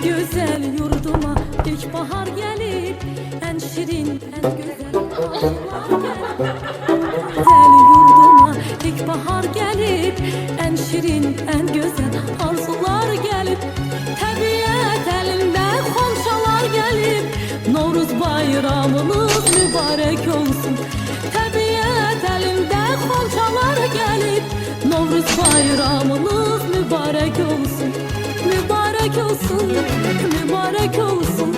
güzel yurduma ilkbahar gelip en şirin en güzel güzel yurduma ilkbahar gelip en şirin en güzel arzular gelip tabiat elinde komşalar gelip Novruz bayramınız mübarek olsun. Tabiat elinde komşalar gelip Novruz bayramınız mübarek olsun. Mübarek olsun, mübarek olsun.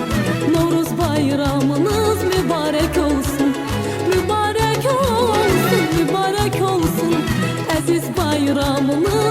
Novruz bayramınız mübarek olsun. Mübarek olsun, mübarek olsun. Aziz bayramınız